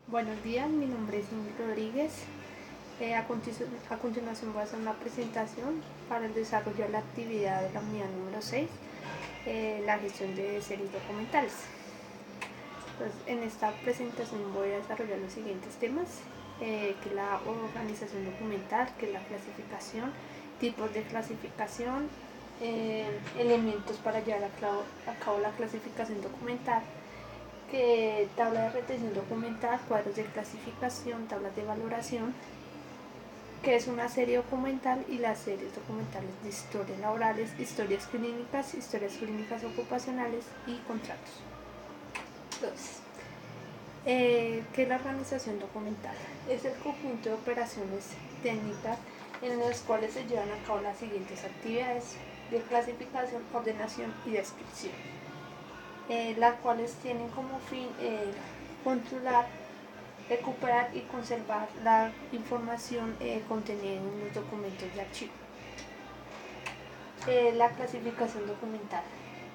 Buenos días, mi nombre es Ingrid Rodríguez. A continuación voy a hacer una presentación para el desarrollo de la actividad de la unidad número 6, la gestión de series documentales. Entonces, en esta presentación voy a desarrollar los siguientes temas, que es la organización documental, que es la clasificación, tipos de clasificación, elementos para llevar a cabo la clasificación documental, que tabla de retención documental, cuadros de clasificación, tablas de valoración, que es una serie documental y las series documentales de historias laborales, historias clínicas ocupacionales y contratos. Entonces, ¿qué es la organización documental? Es el conjunto de operaciones técnicas en las cuales se llevan a cabo las siguientes actividades de clasificación, ordenación y descripción, las cuales tienen como fin controlar, recuperar y conservar la información contenida en los documentos de archivo. La clasificación documental.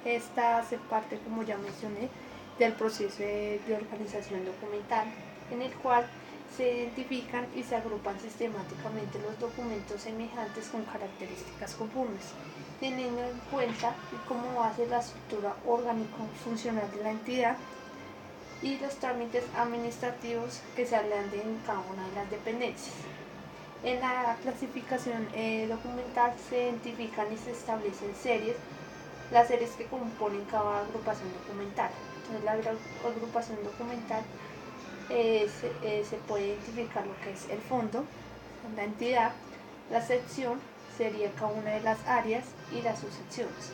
Esta hace parte, como ya mencioné, del proceso de organización documental, en el cual se identifican y se agrupan sistemáticamente los documentos semejantes con características comunes, teniendo en cuenta cómo base la estructura orgánico-funcional de la entidad y los trámites administrativos que se hablan en cada una de las dependencias. En la clasificación documental se identifican y se establecen series, las series que componen cada agrupación documental. Entonces, la agrupación documental se puede identificar lo que es el fondo, la entidad, la sección sería cada una de las áreas y las subsecciones,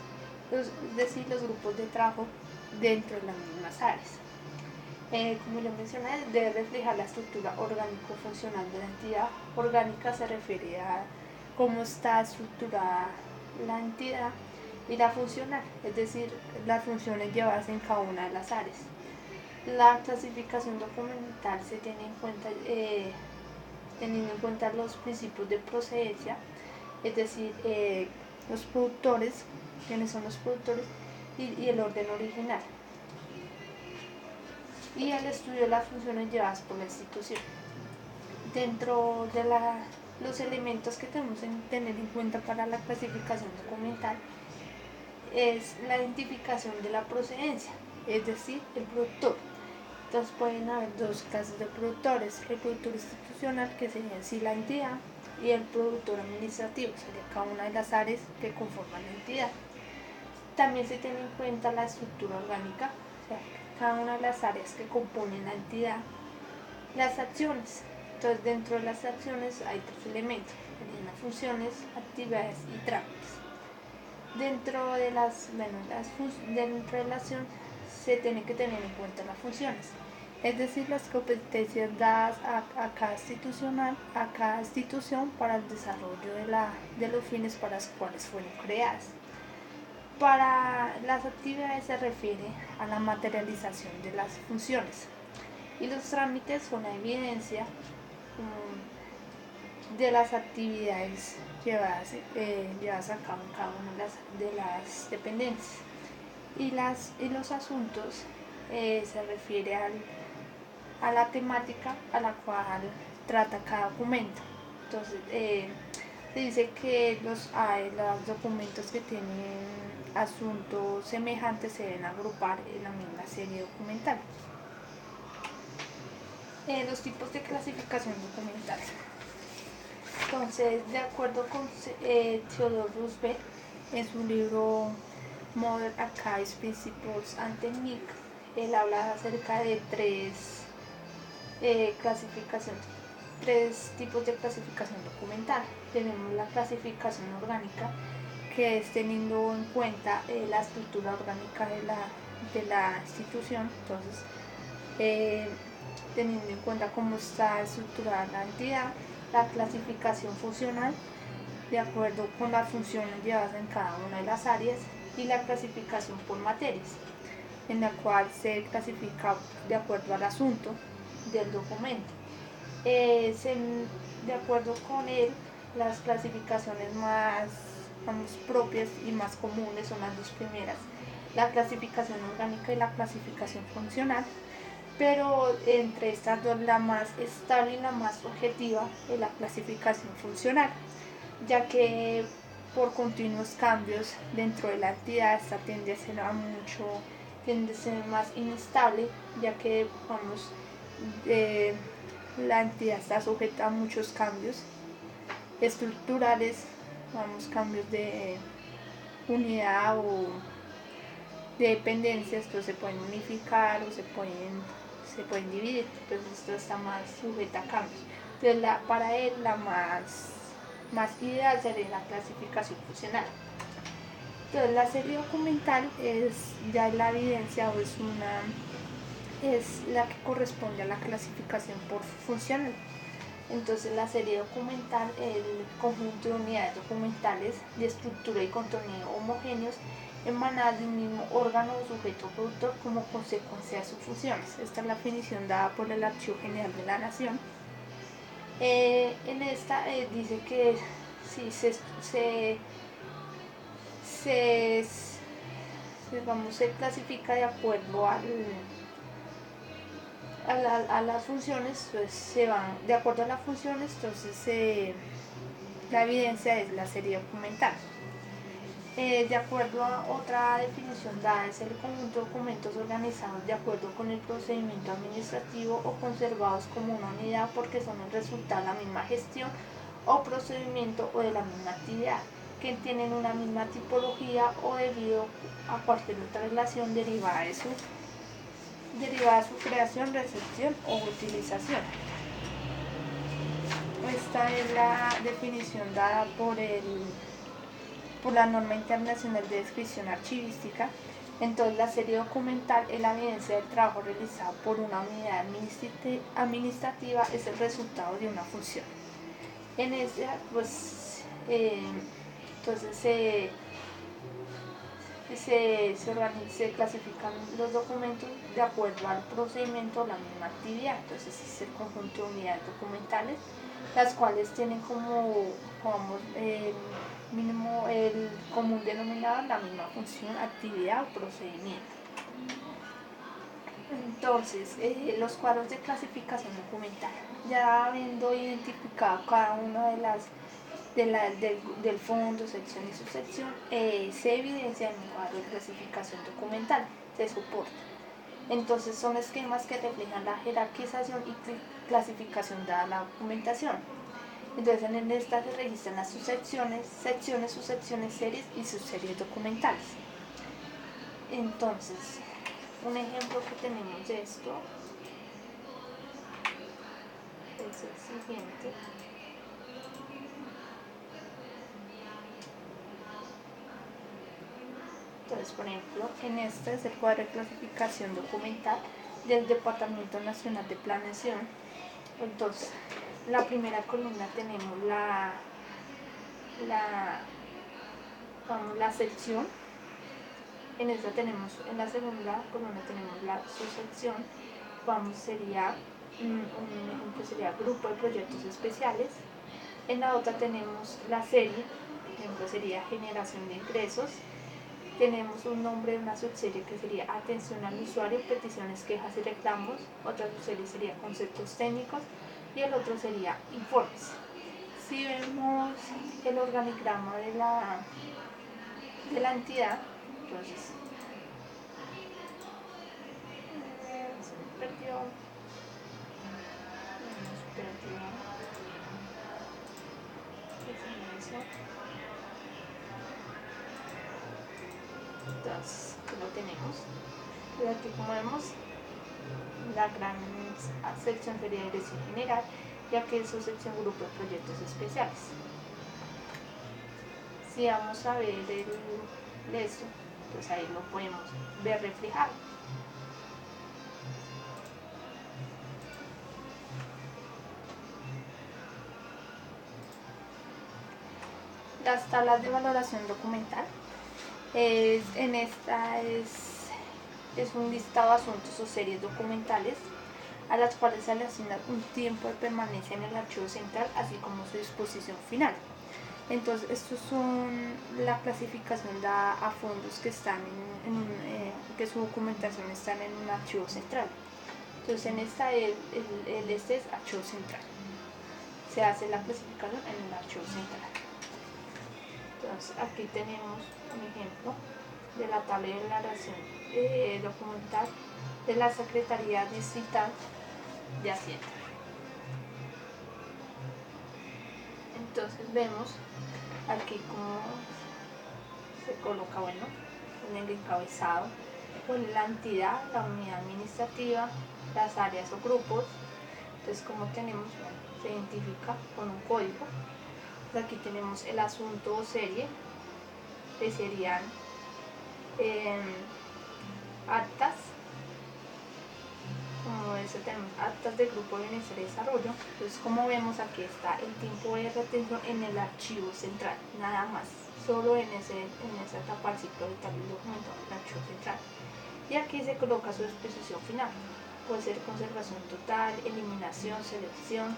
es decir, los grupos de trabajo dentro de las mismas áreas. Como lo mencioné, debe reflejar la estructura orgánico-funcional de la entidad. Orgánica se refiere a cómo está estructurada la entidad, y la funcional, es decir, las funciones llevadas en cada una de las áreas. La clasificación documental se tiene en cuenta teniendo en cuenta los principios de procedencia, es decir, los productores, quiénes son los productores y el orden original, y el estudio de las funciones llevadas por la institución. Dentro de los elementos que tenemos que tener en cuenta para la clasificación documental es la identificación de la procedencia, es decir, el productor. Entonces pueden haber dos clases de productores: el productor institucional, que sería en sí la entidad, y el productor administrativo, sería cada una de las áreas que conforman la entidad. También se tiene en cuenta la estructura orgánica, o sea, cada una de las áreas que componen la entidad. Las acciones. Entonces, dentro de las acciones hay tres elementos: las funciones, actividades y trámites. Dentro de la acción se tiene que tener en cuenta las funciones, es decir, las competencias dadas a cada institución para el desarrollo de los fines para los cuales fueron creadas. Para las actividades se refiere a la materialización de las funciones, y los trámites son la evidencia de las actividades llevadas a cabo en cada una de las dependencias. Y los asuntos se refiere a la temática a la cual trata cada documento. Entonces, se dice que los documentos que tienen asuntos semejantes se deben agrupar en la misma serie documental. Los tipos de clasificación documental. Entonces, de acuerdo con Theodore Roosevelt, en su libro Modern Archives Principles and Techniques, él habla acerca de tres tipos de clasificación documental. Tenemos la clasificación orgánica, que es teniendo en cuenta la estructura orgánica de la institución. Entonces, teniendo en cuenta cómo está estructurada la entidad. La clasificación funcional, de acuerdo con las funciones llevadas en cada una de las áreas, y la clasificación por materias, en la cual se clasifica de acuerdo al asunto del documento. De acuerdo con él, las clasificaciones más propias y más comunes son las dos primeras: la clasificación orgánica y la clasificación funcional. pero entre estas dos la más estable y la más objetiva es la clasificación funcional, ya que por continuos cambios dentro de la entidad esta tiende a ser más inestable, ya que vamos, eh, la entidad está sujeta a muchos cambios estructurales, vamos, cambios de unidad o de dependencias, estos se pueden unificar o se pueden dividir, pues esto está más sujeta a cambios. Entonces para él la más ideal sería la clasificación funcional. Entonces la serie documental es ya la evidencia o es la que corresponde a la clasificación por funcional. Entonces la serie documental, el conjunto de unidades documentales de estructura y contenido homogéneos emanadas de un mismo órgano o sujeto productor como consecuencia de sus funciones. Esta es la definición dada por el Archivo General de la Nación. En esta dice que si se clasifica de acuerdo a las funciones, pues se van de acuerdo a las funciones, entonces la evidencia es la serie documental. De acuerdo a otra definición dada, es el conjunto de documentos organizados de acuerdo con el procedimiento administrativo o conservados como una unidad porque son el resultado de la misma gestión o procedimiento o de la misma actividad, que tienen una misma tipología o debido a cualquier otra relación derivada de su creación, recepción o utilización. Esta es la definición dada por la norma internacional de descripción archivística. Entonces la serie documental es la evidencia del trabajo realizado por una unidad administrativa, es el resultado de una función. En esta pues entonces se clasifican los documentos de acuerdo al procedimiento o la misma actividad. Entonces es el conjunto de unidades documentales, las cuales tienen como mínimo el común denominador la misma función, actividad o procedimiento. Entonces, los cuadros de clasificación documental, ya habiendo identificado cada una del fondo, sección y subsección, se evidencia en un cuadro de clasificación documental, se soporta. Entonces son esquemas que reflejan la jerarquización y clasificación dada la documentación. Entonces en esta se registran las subsecciones, secciones, subsecciones, series y subseries documentales. Entonces, un ejemplo que tenemos de esto es el siguiente. Entonces, por ejemplo, en este es el cuadro de clasificación documental del Departamento Nacional de Planeación. Entonces, la primera columna tenemos la sección. En la segunda columna tenemos la subsección. Sería un ejemplo sería grupo de proyectos especiales. En la otra tenemos la serie, por ejemplo sería generación de ingresos. Tenemos un nombre de una subserie que sería atención al usuario, peticiones, quejas y reclamos. Otra subserie sería conceptos técnicos y el otro sería informes. Si vemos el organigrama de la entidad, entonces se me perdió. Entonces, lo tenemos. Pero aquí, como vemos, la gran sección sería dirección general, ya que es su sección grupo de proyectos especiales. Si vamos a ver esto, pues ahí lo podemos ver reflejado. Las tablas de valoración documental. En esta es un listado de asuntos o series documentales a las cuales se le asigna un tiempo de permanencia en el archivo central, así como su disposición final. Entonces, estos son la clasificación dada a fondos que están que su documentación está en un archivo central. Entonces en esta este es archivo central. Se hace la clasificación en el archivo central. Entonces aquí tenemos un ejemplo de la tabla de declaración documental de la Secretaría Distrital de Hacienda. Entonces vemos aquí cómo se coloca, bueno, en el encabezado, con la entidad, la unidad administrativa, las áreas o grupos. Entonces como tenemos, bueno, se identifica con un código. Entonces, aquí tenemos el asunto o serie, que serían actas, como eso tenemos actas del grupo de bienestar y desarrollo. Entonces como vemos, aquí está el tiempo de retención en el archivo central, nada más, solo en esa etapa del ciclo vital del documento, el archivo central. Y aquí se coloca su disposición final, puede ser conservación total, eliminación, selección,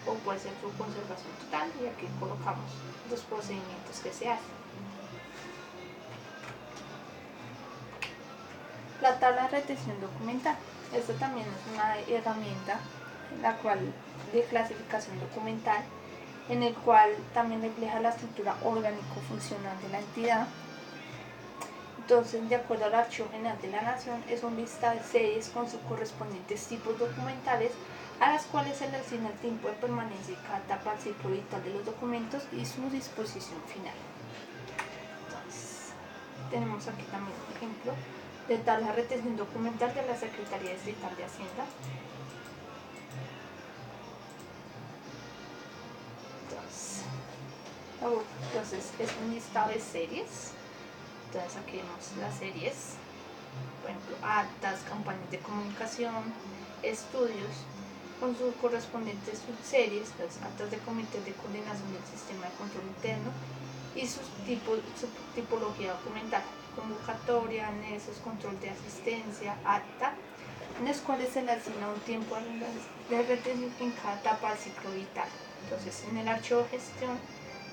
o puede ser su conservación total, y aquí colocamos los procedimientos que se hacen. La tabla de retención documental. Esta también es una herramienta de clasificación documental, en el cual también refleja la estructura orgánico-funcional de la entidad. Entonces, de acuerdo al Archivo General de la Nación, es un listado de series con sus correspondientes tipos documentales, a las cuales se le asigna el tiempo de permanencia y cada etapa del ciclo vital de los documentos y su disposición final. Entonces, tenemos aquí también un ejemplo de tabla de retención documental de la Secretaría Distrital de Hacienda. Entonces es un listado de series. Entonces aquí vemos las series, por ejemplo, actas, campañas de comunicación, estudios, con sus correspondientes subseries, las actas de comités de coordinación del sistema de control interno y su tipología documental, convocatoria, anexos, control de asistencia, acta, en las cuales se le asigna un tiempo de retención en cada etapa del ciclo vital. Entonces, en el archivo de gestión,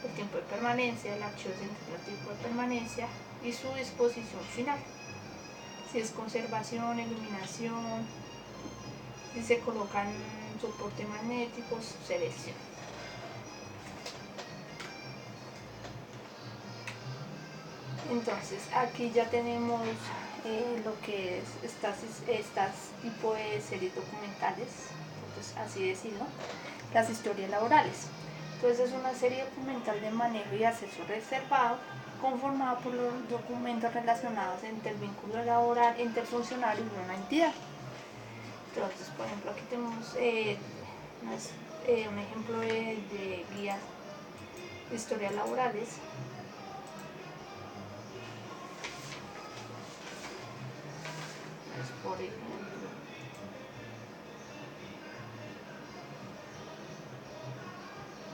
el tiempo de permanencia, el archivo central, el tiempo de permanencia y su disposición final. Si es conservación, eliminación, si se colocan soporte magnéticos, selección. Entonces aquí ya tenemos lo que es estas tipos de series documentales, entonces, así decirlo, las historias laborales. Entonces es una serie documental de manejo y acceso reservado, conformada por los documentos relacionados entre el vínculo laboral entre el funcionario y una entidad. Entonces, por ejemplo, aquí tenemos un ejemplo de guías de historias laborales. Por ejemplo,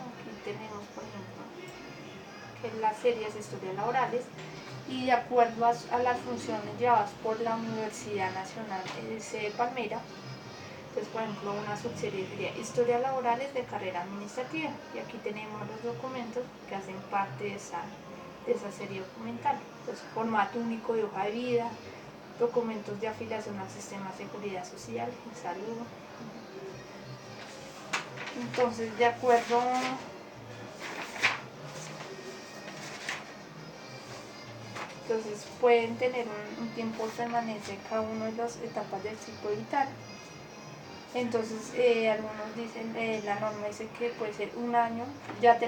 aquí tenemos, por ejemplo, que las series de historias laborales, y de acuerdo a las funciones llevadas por la Universidad Nacional de Palmira. Entonces, por ejemplo, una subserie sería historias laborales de carrera administrativa, y aquí tenemos los documentos que hacen parte de esa serie documental. Entonces, formato único de hoja de vida, documentos de afiliación al sistema de seguridad social y salud. Entonces, de acuerdo entonces pueden tener un tiempo de permanencia en cada una de las etapas del ciclo vital. Entonces algunos dicen, la norma dice que puede ser un año, ya